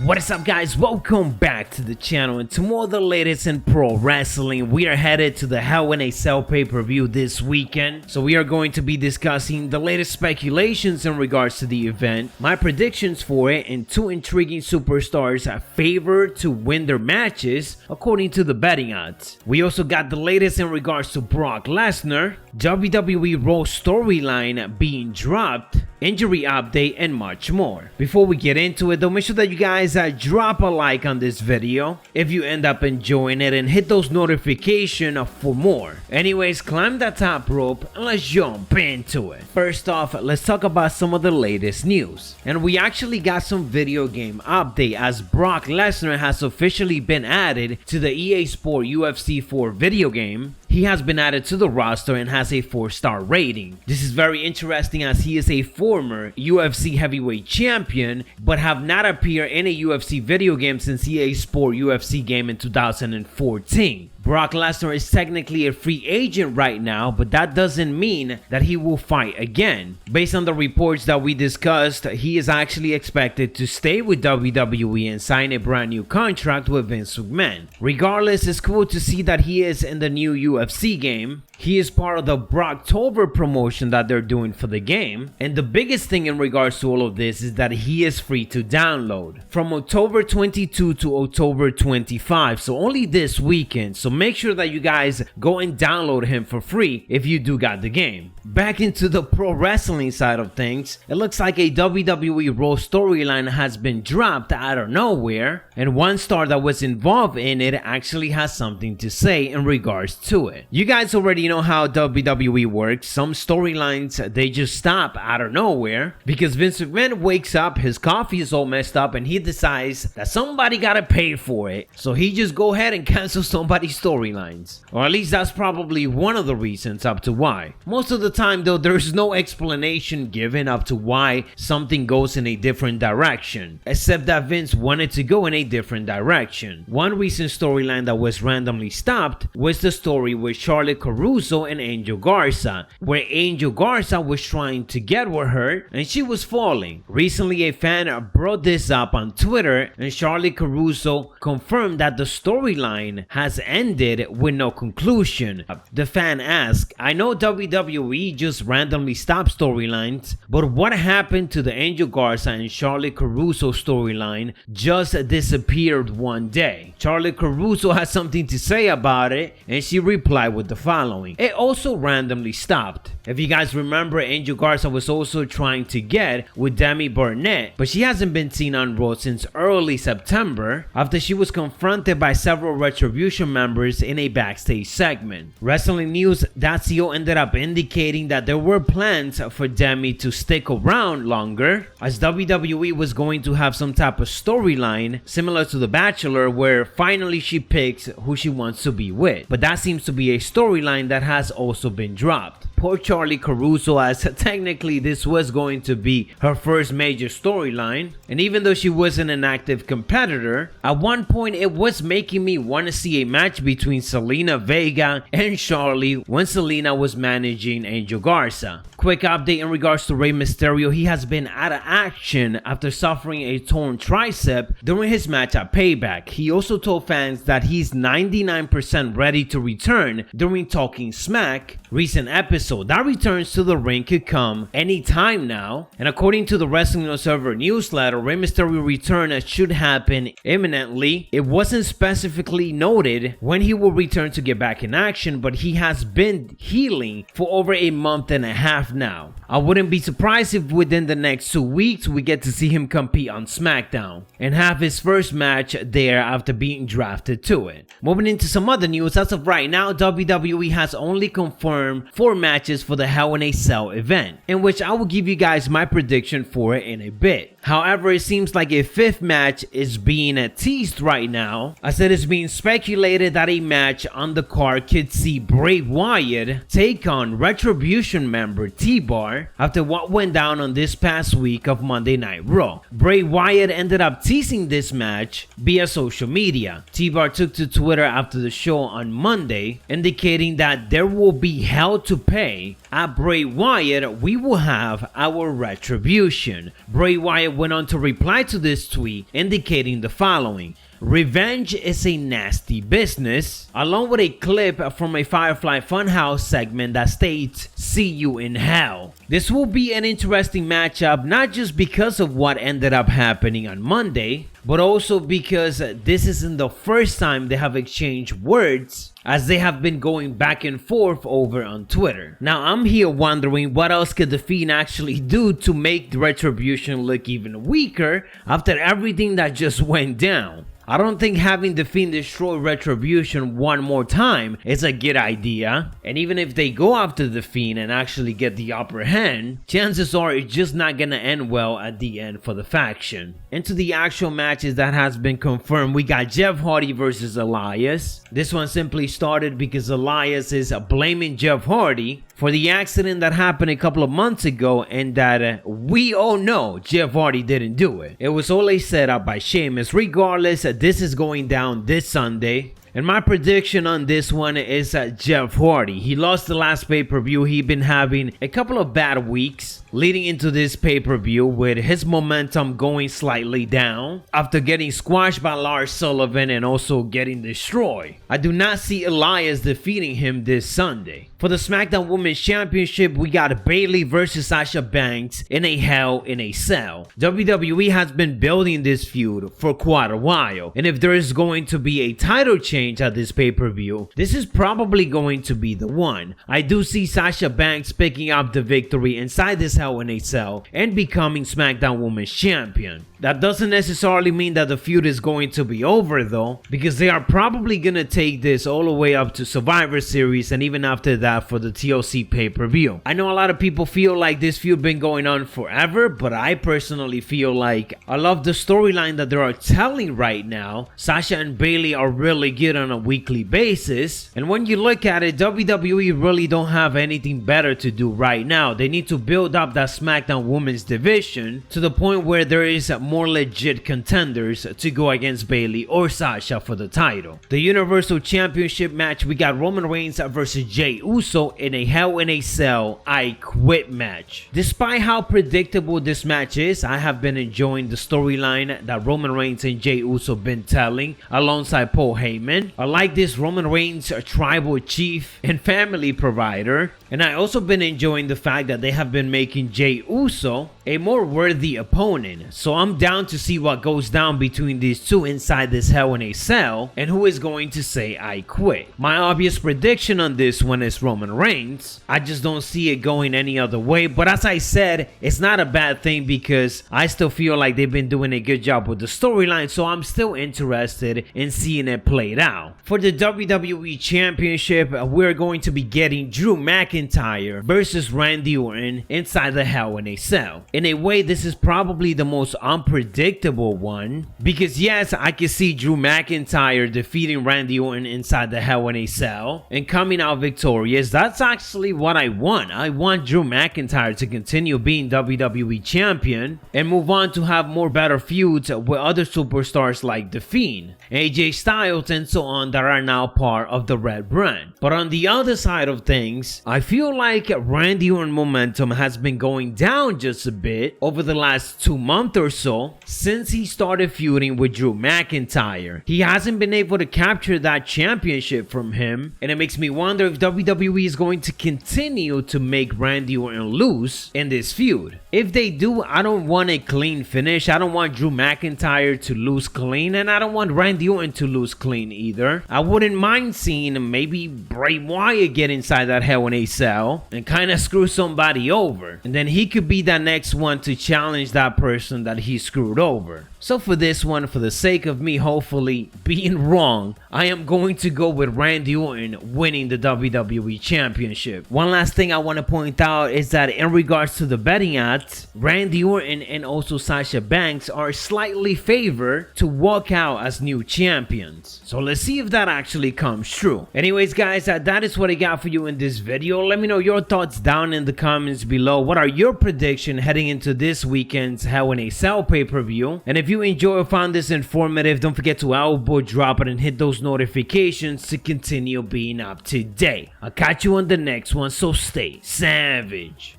What is up, guys? Welcome back to the channel and to more of the latest in pro wrestling. We are headed to the Hell in a Cell pay-per-view this weekend, so we are going to be discussing the latest speculations in regards to the event, my predictions for it, and two intriguing superstars favored to win their matches according to the betting odds. We also got the latest in regards to Brock Lesnar, WWE Raw storyline being dropped, injury update, and much more. Before we get into it though, make sure that you guys drop a like on this video if you end up enjoying it and hit those notifications for more. Anyways, climb that top rope and let's jump into it. First off, let's talk about some of the latest news. And we actually got some video game update as Brock Lesnar has officially been added to the EA Sport UFC 4 video game. He has been added to the roster and has a 4-star rating. This is very interesting as he is a former UFC heavyweight champion but have not appeared in a UFC video game since EA Sport UFC game in 2014. Brock Lesnar is technically a free agent right now, but that doesn't mean that he will fight again. Based on the reports that we discussed, he is actually expected to stay with WWE and sign a brand new contract with Vince McMahon. Regardless, it's cool to see that he is in the new UFC game. He is part of the Brocktober promotion that they're doing for the game. And the biggest thing in regards to all of this is that he is free to download from October 22 to October 25. So only this weekend. So make sure that you guys go and download him for free if you do got the game. Back into the pro wrestling side of things, it looks like a WWE Raw storyline has been dropped out of nowhere, and one star that was involved in it actually has something to say in regards to it. You guys already know how WWE works. Some storylines, they just stop out of nowhere because Vince McMahon wakes up, his coffee is all messed up, and he decides that somebody gotta pay for it, so he just go ahead and cancel somebody's storylines. Or at least that's probably one of the reasons up to why. Most of the time though, there's no explanation given up to why something goes in a different direction, except that Vince wanted to go in a different direction. One recent storyline that was randomly stopped was the story with Charlotte Caruso and Angel Garza, where Angel Garza was trying to get with her and she was falling. Recently, a fan brought this up on Twitter and Charlotte Caruso confirmed that the storyline has ended with no conclusion. The fan asked, "I know WWE just randomly stopped storylines, but what happened to the Angel Garza and Charlotte Caruso storyline just disappeared one day?" Charlotte Caruso has something to say about it and she replied with the following: "It also randomly stopped. If you guys remember, Angel Garza was also trying to get with Demi Burnett, but she hasn't been seen on Raw since early September after she was confronted by several Retribution members in a backstage segment." Wrestling News.co ended up indicating that there were plans for Demi to stick around longer, as WWE was going to have some type of storyline similar to The Bachelor where finally she picks who she wants to be with. But that seems to be a storyline that has also been dropped. Poor Charlie Caruso, as technically this was going to be her first major storyline, and even though she wasn't an active competitor, at one point it was making me want to see a match between Zelina Vega and Charlie when Zelina was managing Angel Garza. Quick update in regards to Rey Mysterio. He has been out of action after suffering a torn tricep during his match at Payback. He also told fans that he's 99% ready to return during Talking Smack recent episode. That returns to the ring could come anytime now, and according to the Wrestling Observer newsletter, Rey Mysterio return should happen imminently. It wasn't specifically noted when he will return to get back in action, but he has been healing for over a month and a half now. I wouldn't be surprised if within the next 2 weeks we get to see him compete on SmackDown and have his first match there after being drafted to it. Moving into some other news, as of right now, WWE has only confirmed 4 matches for the Hell in a Cell event, in which I will give you guys my prediction for it in a bit. However, it seems like a 5th match is being teased right now, as it is being speculated that a match on the card could see Bray Wyatt take on Retribution member T-Bar after what went down on this past week of Monday Night Raw. Bray Wyatt ended up teasing this match via social media. T-Bar took to Twitter after the show on Monday, indicating that there will be hell to pay today. At Bray Wyatt, we will have our retribution. Bray Wyatt went on to reply to this tweet indicating the following: "Revenge is a nasty business," along with a clip from a Firefly Funhouse segment that states, "See you in hell." This will be an interesting matchup, not just because of what ended up happening on Monday, but also because this isn't the first time they have exchanged words, as they have been going back and forth over on Twitter. Now I'm here wondering what else could the Fiend actually do to make the Retribution look even weaker after everything that just went down. I don't think having the Fiend destroy Retribution one more time is a good idea, and even if they go after the Fiend and actually get the upper hand, chances are it's just not gonna end well at the end for the faction. Into the actual matches that has been confirmed, we got Jeff Hardy versus Elias. This one simply started because Elias is blaming Jeff Hardy for the accident that happened a couple of months ago, and that we all know Jeff Hardy didn't do it. It was all a setup by Sheamus. Regardless, this is going down this Sunday. And my prediction on this one is Jeff Hardy. He lost the last pay-per-view. He'd been having a couple of bad weeks leading into this pay-per-view, with his momentum going slightly down after getting squashed by Lars Sullivan and also getting destroyed. I do not see Elias defeating him this Sunday. For the SmackDown Women's Championship, we got Bayley versus Sasha Banks in a Hell in a Cell. WWE has been building this feud for quite a while, and if there is going to be a title change at this pay-per-view, this is probably going to be the one. I do see Sasha Banks picking up the victory inside this Hell in a Cell and becoming SmackDown Women's Champion. That doesn't necessarily mean that the feud is going to be over though, because they are probably gonna take this all the way up to Survivor Series and even after that for the TLC pay-per-view. I know a lot of people feel like this feud been going on forever, but I personally feel like I love the storyline that they are telling right now. Sasha and Bayley are really good on a weekly basis, and when you look at it, WWE really don't have anything better to do right now. They need to build up that SmackDown Women's division to the point where there is more legit contenders to go against Bayley or Sasha for the title. The Universal Championship match, we got Roman Reigns versus Jey Uso in a Hell in a Cell I Quit match. Despite how predictable this match is, I have been enjoying the storyline that Roman Reigns and Jey Uso been telling alongside Paul Heyman. I like this Roman Reigns tribal chief and family provider, and I also been enjoying the fact that they have been making Jey Uso a more worthy opponent. So I'm down to see what goes down between these two inside this Hell in a Cell, and who is going to say I quit. My obvious prediction on this one is Roman Reigns. I just don't see it going any other way, but as I said, it's not a bad thing because I still feel like they've been doing a good job with the storyline, so I'm still interested in seeing it played out. For the WWE Championship, we're going to be getting Drew McIntyre versus Randy Orton inside the Hell in a Cell. In a way, this is probably the most unpredictable one, because yes, I can see Drew McIntyre defeating Randy Orton inside the Hell in a Cell and coming out victorious. That's actually what I want. I want Drew McIntyre to continue being WWE Champion and move on to have more better feuds with other superstars like The Fiend, AJ Styles, and so on that are now part of the Red Brand. But on the other side of things, I feel like Randy Orton momentum has been going down just a bit over the last 2 months or so since he started feuding with Drew McIntyre. He hasn't been able to capture that championship from him, and it makes me wonder if WWE is going to continue to make Randy Orton lose in this feud. If they do, I don't want a clean finish. I don't want Drew McIntyre to lose clean, and I don't want Randy Orton to lose clean either. I wouldn't mind seeing maybe Bray Wyatt get inside that Hell in a Cell and kind of screw somebody over, and then he could be that next one to challenge that person that he screwed over. So for this one, for the sake of me hopefully being wrong, I am going to go with Randy Orton winning the WWE Championship. One last thing I want to point out is that in regards to the betting odds, Randy Orton and also Sasha Banks are slightly favored to walk out as new champions. So let's see if that actually comes true. Anyways guys, that is what I got for you in this video. Let me know your thoughts down in the comments below. What are your predictions heading into this weekend's Hell in a Cell pay-per-view? And if if you enjoy or found this informative, don't forget to elbow drop it and hit those notifications to continue being up to date. I'll catch you on the next one, so stay savage.